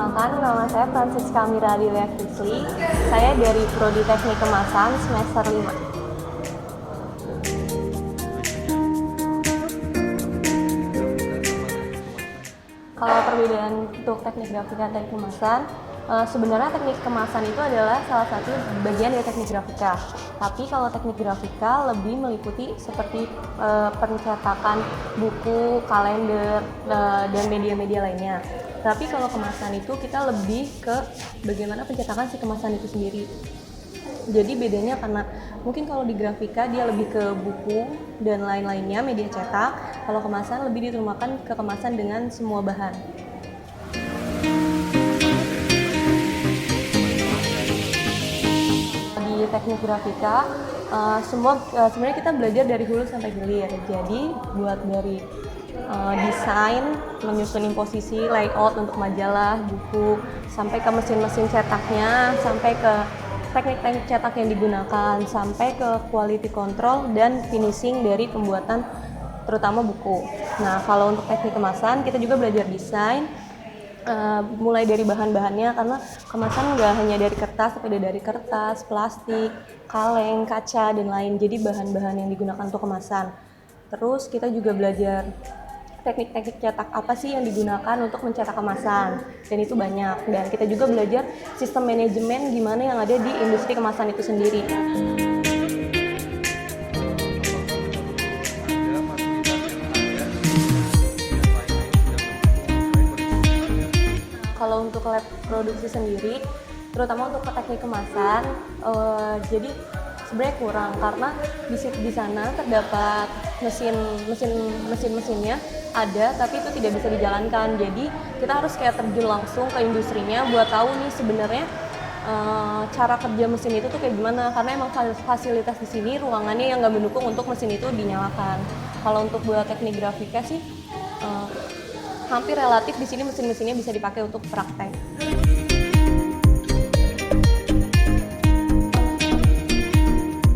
Perkenalkan, nama saya Francisca Miradilia Krisli. Saya dari Prodi Teknik Kemasan semester 5. Kalau perbedaan untuk teknik grafika dan teknik kemasan, sebenarnya teknik kemasan itu adalah salah satu bagian dari teknik grafika. Tapi kalau teknik grafika lebih meliputi seperti pencetakan buku, kalender, dan media-media lainnya. Tapi kalau kemasan itu kita lebih ke bagaimana pencetakan si kemasan itu sendiri. Jadi bedanya karena mungkin kalau di grafika dia lebih ke buku dan lain-lainnya, media cetak. Kalau kemasan lebih diterjemahkan ke kemasan dengan semua bahan. Di teknik grafika, sebenarnya kita belajar dari hulu sampai hilir. Jadi buat dari desain, menyusun posisi, layout untuk majalah, buku, sampai ke mesin-mesin cetaknya, sampai ke teknik-teknik cetak yang digunakan, sampai ke quality control dan finishing dari pembuatan terutama buku. Nah, kalau untuk teknik kemasan kita juga belajar desain, mulai dari bahan-bahannya, karena kemasan nggak hanya dari kertas, tapi dari kertas, plastik, kaleng, kaca, dan lain. Jadi bahan-bahan yang digunakan untuk kemasan. Terus kita juga belajar teknik-teknik cetak apa sih yang digunakan untuk mencetak kemasan, dan itu banyak. Dan kita juga belajar sistem manajemen gimana yang ada di industri kemasan itu sendiri. Kalau untuk lab produksi sendiri, terutama untuk teknik kemasan, jadi sebenarnya kurang karena di sana terdapat mesinnya ada, tapi itu tidak bisa dijalankan. Jadi kita harus kayak terjun langsung ke industrinya buat tahu nih sebenarnya cara kerja mesin itu tuh kayak gimana, karena emang fasilitas di sini ruangannya yang nggak mendukung untuk mesin itu dinyalakan. Kalau untuk buat teknik grafika sih hampir relatif di sini mesin-mesinnya bisa dipakai untuk praktek.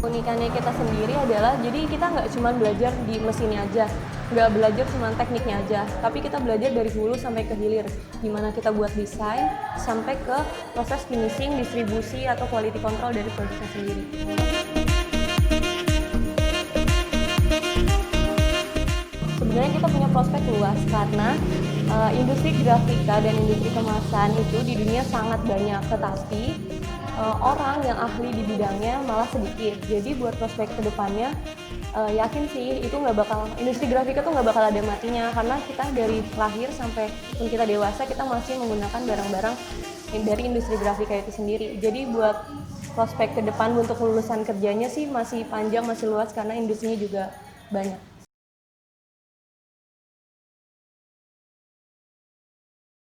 Unikannya kita sendiri adalah, jadi kita nggak cuma belajar di mesinnya aja, nggak belajar cuma tekniknya aja, tapi kita belajar dari hulu sampai ke hilir, gimana kita buat desain sampai ke proses finishing, distribusi atau quality control dari produknya sendiri. Sebenarnya kita punya prospek luas karena industri grafika dan industri kemasan itu di dunia sangat banyak, tetapi orang yang ahli di bidangnya malah sedikit. Jadi buat prospek kedepannya, yakin sih itu industri grafika tuh nggak bakal ada matinya, karena kita dari lahir sampai pun kita dewasa kita masih menggunakan barang-barang dari industri grafika itu sendiri. Jadi buat prospek ke depan untuk lulusan kerjanya sih masih panjang, masih luas karena industrinya juga banyak.